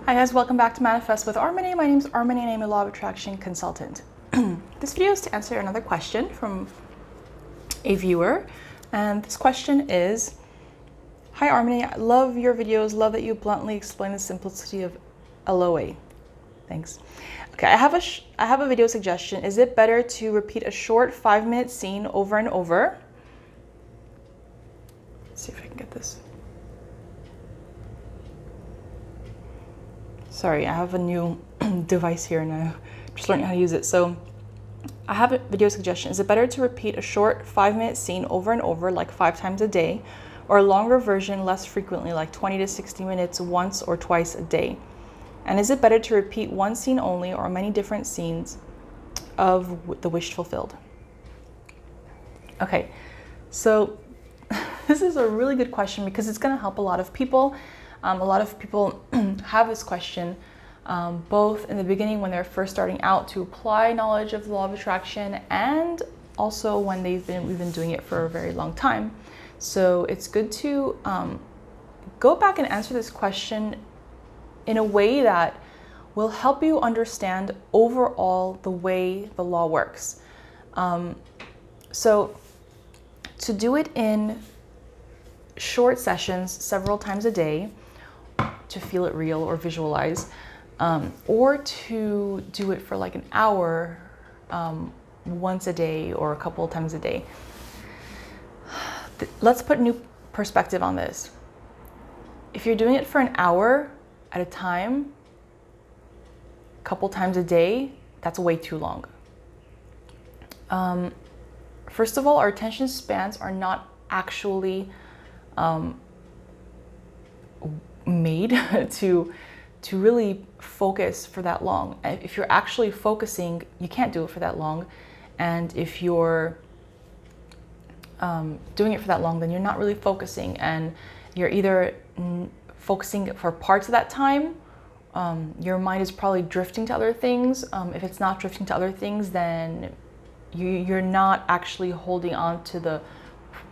Hi guys, welcome back to Manifest with Armine. My name is Armine and I'm a law of attraction consultant. This video is to answer another question from a viewer. And this question is, hi Armine, I love your videos, love that you bluntly explain the simplicity of LOA. Thanks. Okay, I have a video suggestion. Is it better to repeat a short 5-minute scene over and over? Let's see if I can get this. Sorry, I have a new device here and I'm just learning how to use it. So I have a video suggestion. Is it better to repeat a short 5-minute scene over and over, like 5 times a day, or a longer version less frequently, like 20 to 60 minutes once or twice a day? And is it better to repeat one scene only or many different scenes of the wish fulfilled? Okay, so this is a really good question because it's going to help a lot of people. A lot of people have this question, both in the beginning when they're first starting out to apply knowledge of the law of attraction, and also when we've been doing it for a very long time. So it's good to go back and answer this question in a way that will help you understand overall the way the law works. So to do it in short sessions several times a day, to feel it real or visualize, or to do it for like an hour once a day or a couple of times a day. Let's put new perspective on this. If you're doing it for an hour at a time, a couple times a day, that's way too long. First of all, our attention spans are not actually made to really focus for that long. If you're actually focusing, you can't do it for that long. And if you're doing it for that long, then you're not really focusing, and you're either focusing for parts of that time. Your mind is probably drifting to other things. If it's not drifting to other things, then you're not actually holding on to the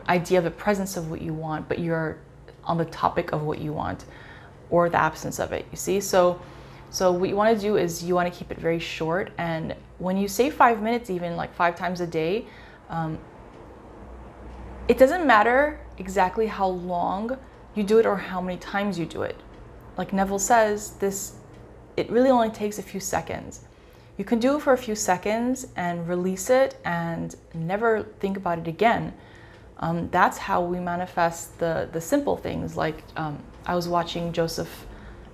idea of the presence of what you want, but you're on the topic of what you want, or the absence of it, you see? So what you want to do is you want to keep it very short. And when you say 5 minutes, even like 5 times a day, it doesn't matter exactly how long you do it or how many times you do it. Like Neville says, it really only takes a few seconds. You can do it for a few seconds and release it and never think about it again. That's how we manifest the simple things. Like I was watching Joseph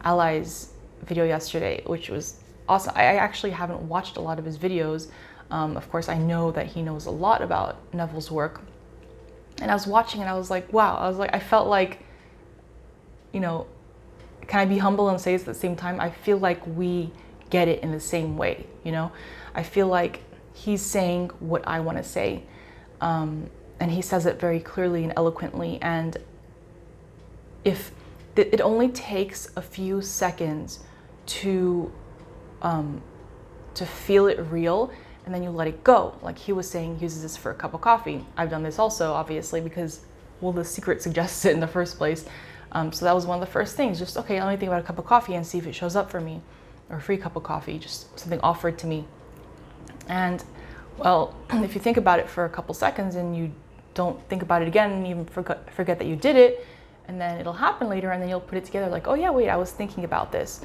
Alai's video yesterday, which was awesome. I actually haven't watched a lot of his videos. Of course, I know that he knows a lot about Neville's work. And I was watching and I was like, wow. I felt like, can I be humble and say this at the same time? I feel like we get it in the same way, I feel like he's saying what I want to say. And he says it very clearly and eloquently. And if it only takes a few seconds to feel it real, and then you let it go. Like he was saying, he uses this for a cup of coffee. I've done this also, obviously, because, well, the secret suggests it in the first place. So that was one of the first things. Just, okay, let me think about a cup of coffee and see if it shows up for me, or a free cup of coffee, just something offered to me. And, well, if you think about it for a couple seconds and you don't think about it again and even forget that you did it, and then it'll happen later, and then you'll put it together like, oh yeah, wait, I was thinking about this.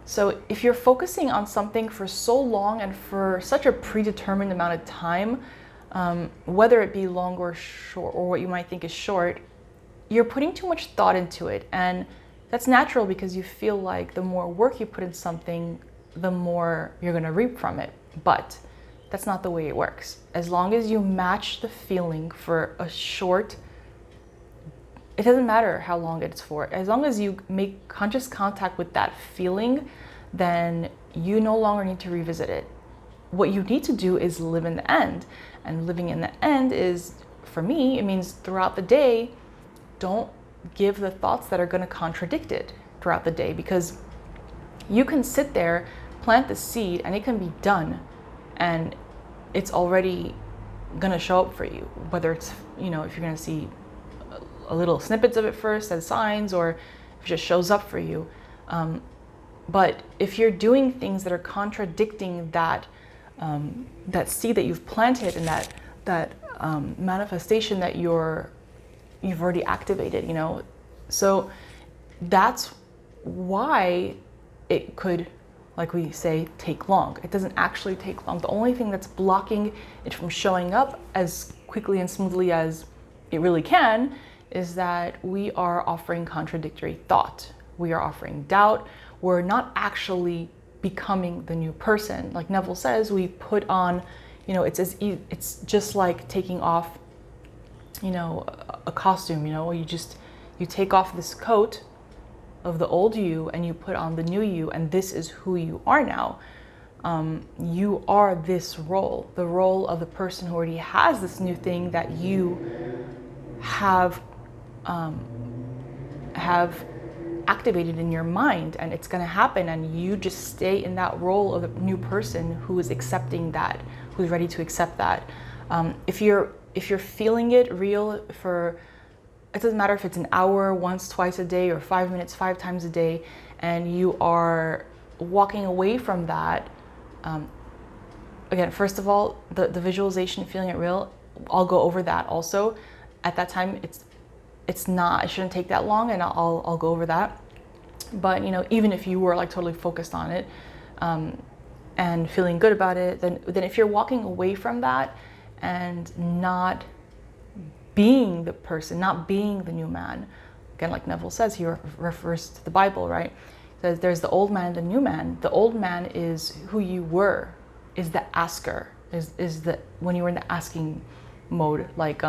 So if you're focusing on something for so long and for such a predetermined amount of time, whether it be long or short, or what you might think is short, you're putting too much thought into it. And that's natural because you feel like the more work you put in something, the more you're going to reap from it. But that's not the way it works. As long as you match the feeling for a short, it doesn't matter how long it's for. As long as you make conscious contact with that feeling, then you no longer need to revisit it. What you need to do is live in the end. And living in the end is, for me, it means throughout the day, don't give the thoughts that are going to contradict it throughout the day, because you can sit there, plant the seed, and it can be done, and it's already going to show up for you, whether it's, if you're going to see a little snippets of it first as signs, or if it just shows up for you. But if you're doing things that are contradicting that that seed that you've planted and that manifestation that you've already activated, you know, so that's why it could, like we say, take long. It doesn't actually take long. The only thing that's blocking it from showing up as quickly and smoothly as it really can is that we are offering contradictory thought. We are offering doubt. We're not actually becoming the new person. Like Neville says, we put on, you know, it's just like taking off, you know, a costume, you know, you take off this coat of the old you and you put on the new you, and this is who you are now. You are this role, the role of the person who already has this new thing that you have activated in your mind, and it's going to happen, and you just stay in that role of the new person who is accepting that, who's ready to accept that. If you're feeling it real for, it doesn't matter if it's an hour, once, twice a day, or 5 minutes, 5 times a day, and you are walking away from that, again, first of all, the visualization, feeling it real, I'll go over that also. At that time, it shouldn't take that long, and I'll go over that. But, you know, even if you were like totally focused on it and feeling good about it, then if you're walking away from that and not being the person, not being the new man, again, like Neville says, he refers to the Bible, right? He says there's the old man and the new man. The old man is who you were, is the asker, is the when you were in the asking mode, like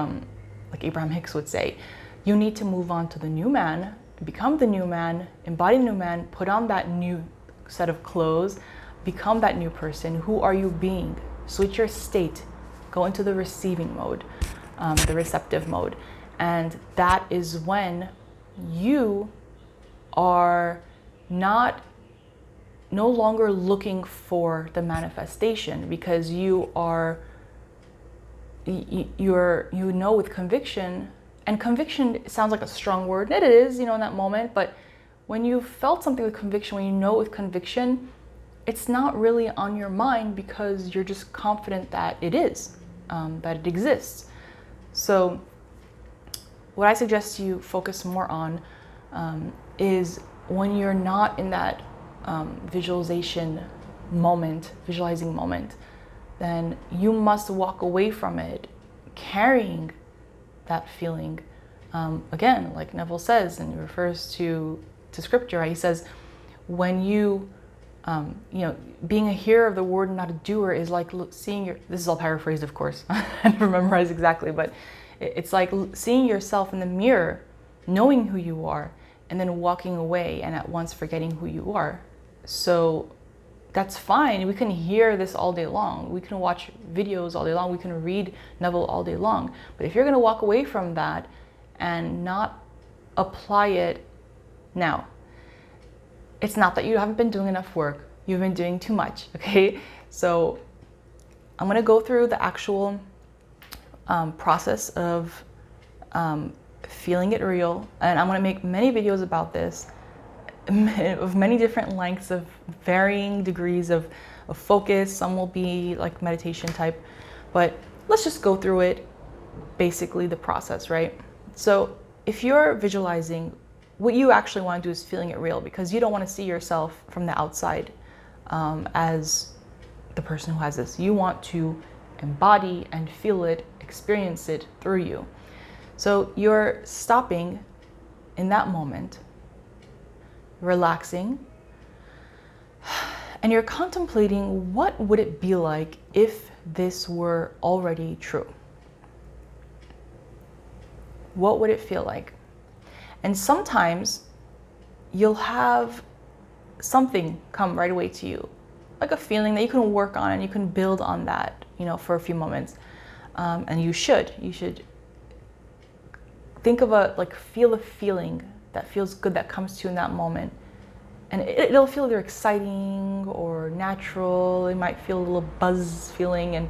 Abraham Hicks would say. You need to move on to the new man, become the new man, embody the new man, put on that new set of clothes, become that new person. Who are you being? Switch your state, go into the receiving mode, the receptive mode. And that is when you are no longer looking for the manifestation, because you know with conviction. And conviction sounds like a strong word, and it is, you know, in that moment. But when you felt something with conviction, when you know with conviction, it's not really on your mind, because you're just confident that it is, that it exists. So what I suggest you focus more on is when you're not in that visualizing moment, then you must walk away from it carrying that feeling. Again, like Neville says, and he refers to scripture, right? He says, when you being a hearer of the word and not a doer is like seeing this is all paraphrased, of course, I never memorize exactly, but it's like seeing yourself in the mirror, knowing who you are, and then walking away and at once forgetting who you are. So that's fine. We can hear this all day long. We can watch videos all day long. We can read Neville all day long. But if you're going to walk away from that and not apply it now, it's not that you haven't been doing enough work. You've been doing too much, okay? So I'm going to go through the actual process of feeling it real. And I'm going to make many videos about this, of many different lengths, of varying degrees of focus. Some will be like meditation type, but let's just go through it, basically the process, right? So if you're visualizing, what you actually want to do is feeling it real, because you don't want to see yourself from the outside as the person who has this. You want to embody and feel it, experience it through you. So you're stopping in that moment, relaxing, and you're contemplating, what would it be like if this were already true? What would it feel like? And sometimes you'll have something come right away to you, like a feeling that you can work on, and you can build on that, for a few moments. And you should think of feel a feeling that feels good, that comes to you in that moment. And it'll feel either exciting or natural. It might feel a little buzz feeling. And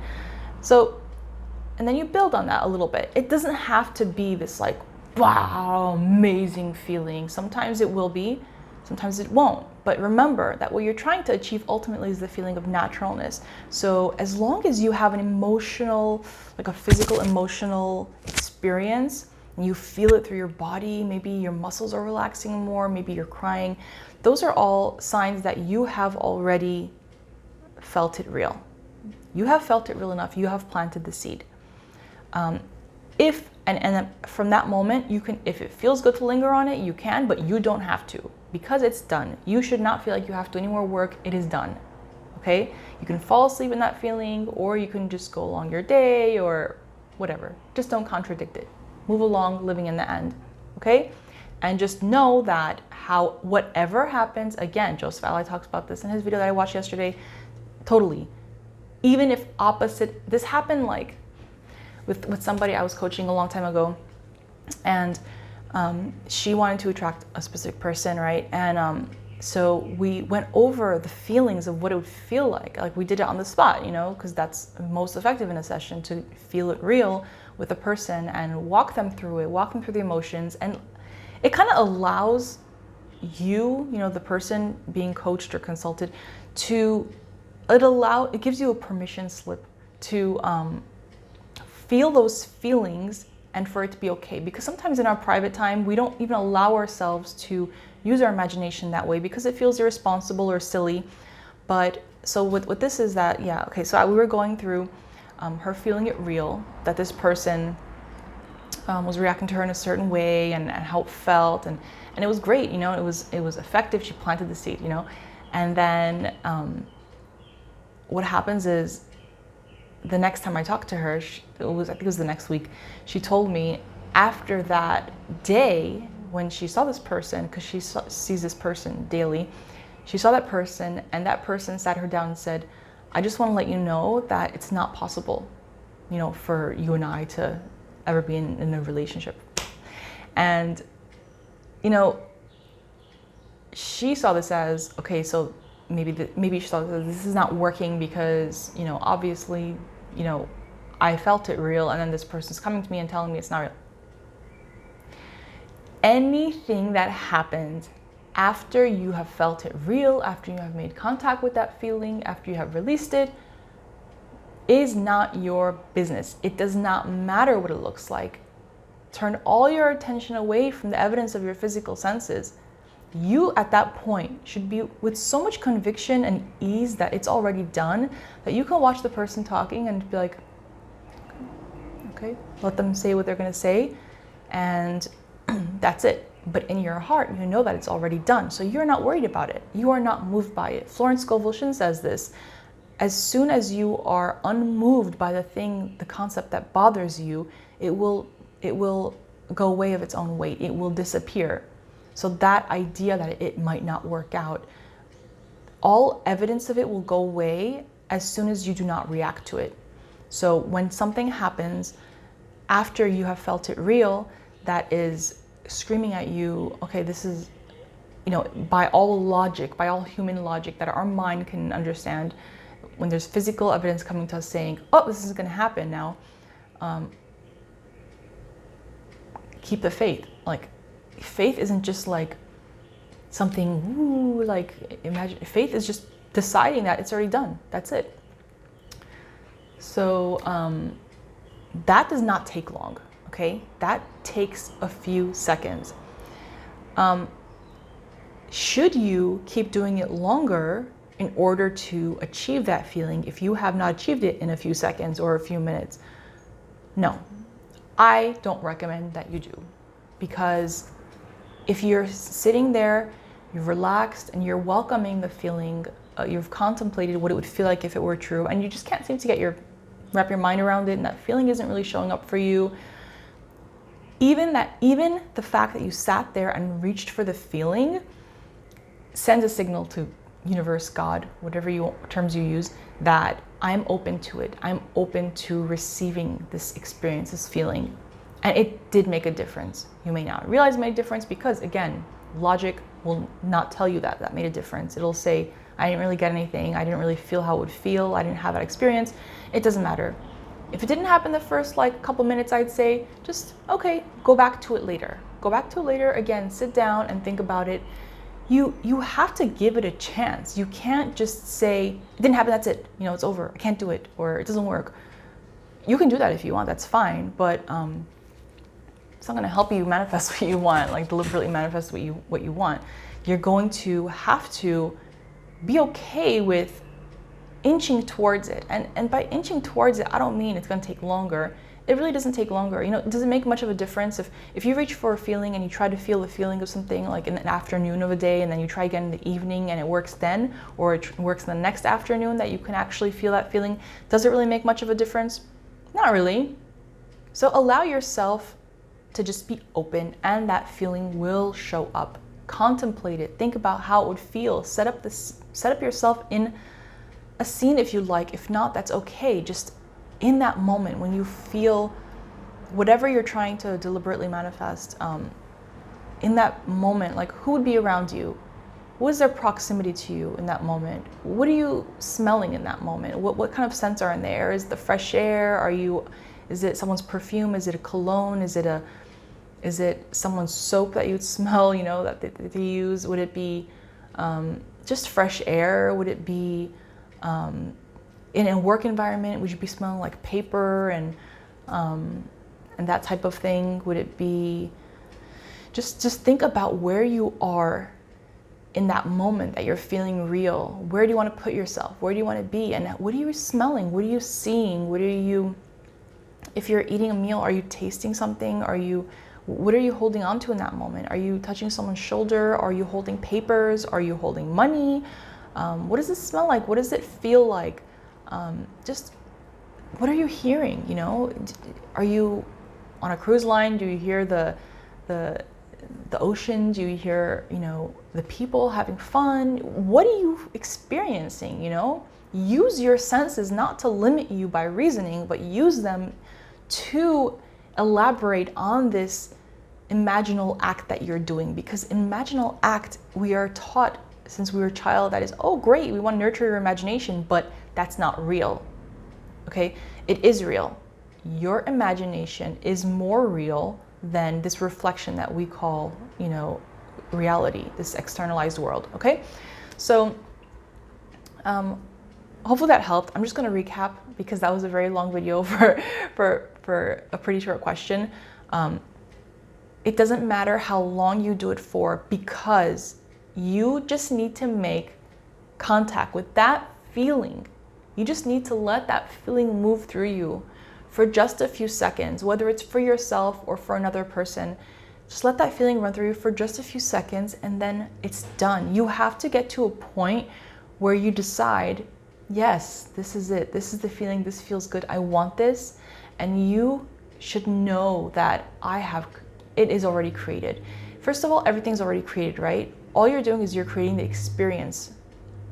then you build on that a little bit. It doesn't have to be this wow, amazing feeling. Sometimes it will be. sometimes it won't. But remember that what you're trying to achieve ultimately is the feeling of naturalness. So as long as you have an emotional, like a physical emotional experience, and you feel it through your body, maybe your muscles are relaxing more, maybe you're crying, those are all signs that you have already felt it real. You have felt it real enough, you have planted the seed. And from that moment, you can, if it feels good to linger on it, you can, but you don't have to, because it's done. You should not feel like you have to do any more work. It is done. Okay? You can fall asleep in that feeling, or you can just go along your day or whatever. Just don't contradict it. Move along, living in the end. Okay? And just know that whatever happens, again, Joseph Ally talks about this in his video that I watched yesterday, totally. Even if this happened like with somebody I was coaching a long time ago, and she wanted to attract a specific person, right? And so we went over the feelings of what it would feel like we did it on the spot, because that's most effective in a session, to feel it real with a person and walk them through the emotions. And it kind of allows you, the person being coached or consulted, it gives you a permission slip to feel those feelings and for it to be okay. Because sometimes in our private time, we don't even allow ourselves to use our imagination that way because it feels irresponsible or silly. But so what this is that, so we were going through her feeling it real, that this person was reacting to her in a certain way, and how it felt, and it was great, it was effective. She planted the seed, and then what happens is, the next time I talked to her, I think it was the next week, she told me after that day when she saw this person, because she sees this person daily, she saw that person, and that person sat her down and said, I just want to let you know that it's not possible, for you and I to ever be in a relationship. And, she saw this as, okay, so maybe she thought this is not working because, obviously, I felt it real, and then this person's coming to me and telling me it's not real. Anything that happens after you have felt it real, after you have made contact with that feeling, after you have released it, is not your business. It does not matter what it looks like. Turn all your attention away from the evidence of your physical senses. You, at that point, should be with so much conviction and ease that it's already done, that you can watch the person talking and be like, okay, let them say what they're going to say, and that's it. But in your heart, you know that it's already done, so you're not worried about it. You are not moved by it. Florence Scovel Shinn says this: as soon as you are unmoved by the concept that bothers you, it will go away of its own weight. It will disappear. So that idea that it might not work out, all evidence of it will go away as soon as you do not react to it. So when something happens after you have felt it real, that is screaming at you, okay, this is, by all logic, by all human logic that our mind can understand, when there's physical evidence coming to us saying, oh, this is going to happen now, keep the faith. Faith isn't just something, imagine. Faith is just deciding that it's already done. That's it. So that does not take long, okay? That takes a few seconds. Should you keep doing it longer in order to achieve that feeling if you have not achieved it in a few seconds or a few minutes? No, I don't recommend that you do, because if you're sitting there, you're relaxed, and you're welcoming the feeling, you've contemplated what it would feel like if it were true, and you just can't seem to wrap your mind around it, and that feeling isn't really showing up for you. Even the fact that you sat there and reached for the feeling sends a signal to universe, God, whatever terms you use, that I'm open to it. I'm open to receiving this experience, this feeling. And it did make a difference. You may not realize it made a difference because, again, logic will not tell you that made a difference. It'll say, I didn't really get anything. I didn't really feel how it would feel. I didn't have that experience. It doesn't matter. If it didn't happen the first couple minutes, I'd say, just, okay, go back to it later. Go back to it later. Again, sit down and think about it. you have to give it a chance. You can't just say, it didn't happen, that's it, it's over, I can't do it, or it doesn't work. You can do that if you want, that's fine, but it's not going to help you manifest what you want, like deliberately manifest what you want. You're going to have to be okay with inching towards it. And by inching towards it, I don't mean it's going to take longer. It really doesn't take longer. It doesn't make much of a difference if you reach for a feeling and you try to feel the feeling of something like in the afternoon of a day, and then you try again in the evening and it works then, or it works the next afternoon that you can actually feel that feeling. Does it really make much of a difference? Not really. So allow yourself to just be open, and that feeling will show up. Contemplate it. Think about how it would feel. Set up yourself in a scene if you like. If not, that's okay. Just in that moment when you feel whatever you're trying to deliberately manifest, in that moment, like who would be around you? What is their proximity to you in that moment? What are you smelling in that moment? What kind of scents are in the air? Is it the fresh air? Is it someone's perfume? Is it a cologne? Is it someone's soap that you'd smell, that they use? Would it be just fresh air? Would it be in a work environment? Would you be smelling like paper and that type of thing? Would it be just think about where you are in that moment that you're feeling real. Where do you want to put yourself? Where do you want to be? And what are you smelling? What are you seeing? If you're eating a meal, are you tasting something? What are you holding on to in that moment? Are you touching someone's shoulder? Are you holding papers? Are you holding money? What does it smell like? What does it feel like? Just what are you hearing? Are you on a cruise line? Do you hear the ocean? Do you hear, the people having fun? What are you experiencing? Use your senses not to limit you by reasoning, but use them to elaborate on this imaginal act that you're doing. Because imaginal act, we are taught since we were a child that is, oh great, we want to nurture your imagination, but that's not real. Okay, it is real. Your imagination is more real than this reflection that we call, reality, this externalized world. Okay, so hopefully that helped. I'm just going to recap because that was a very long video for a pretty short question. It doesn't matter how long you do it for, because you just need to make contact with that feeling. You just need to let that feeling move through you for just a few seconds, whether it's for yourself or for another person. Just let that feeling run through you for just a few seconds, and then it's done. You have to get to a point where you decide, yes, this is it. This is the feeling. This feels good. I want this. And you should know that it is already created. First of all, everything's already created, right? All you're doing is you're creating the experience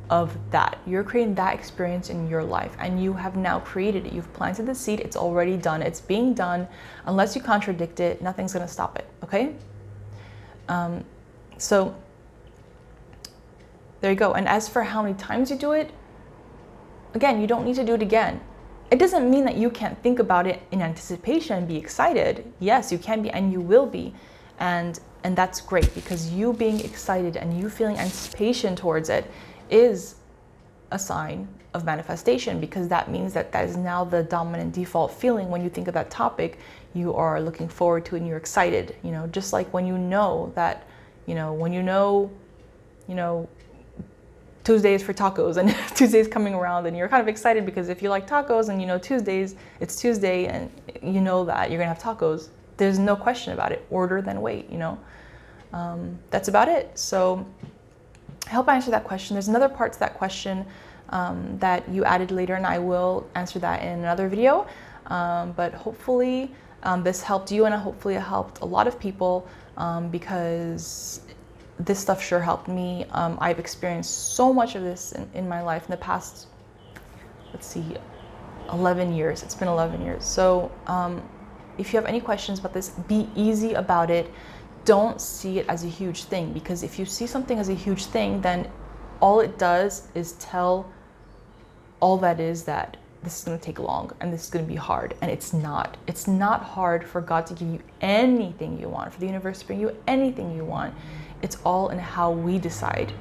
of that. You're creating that experience in your life, and you have now created it. You've planted the seed. It's already done. It's being done. Unless you contradict it, nothing's going to stop it. Okay? So there you go. And as for how many times you do it, again, you don't need to do it again. It doesn't mean that you can't think about it in anticipation and be excited. Yes, you can be, and you will be. And that's great, because you being excited and you feeling anticipation towards it is a sign of manifestation, because that means that is now the dominant default feeling. When you think of that topic, you are looking forward to it and you're excited, just like when that, Tuesday is for tacos and Tuesday's coming around, and you're kind of excited because if you like tacos and Tuesdays, it's Tuesday and that you're gonna have tacos. There's no question about it. Order then wait, That's about it. So I hope I answered that question. There's another part to that question that you added later, and I will answer that in another video. But hopefully this helped you, and hopefully it helped a lot of people, because this stuff sure helped me. I've experienced so much of this in my life in the past, 11 years. It's been 11 years. So if you have any questions about this, be easy about it. Don't see it as a huge thing, because if you see something as a huge thing, then all it does is tell all that is that this is going to take long and this is going to be hard. And it's not. It's not hard for God to give you anything you want, for the universe to bring you anything you want. It's all in how we decide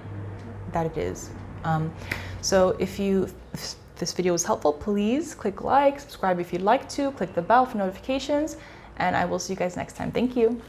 that it is. So if this video was helpful, please click like, subscribe if you'd like to, click the bell for notifications, and I will see you guys next time. Thank you.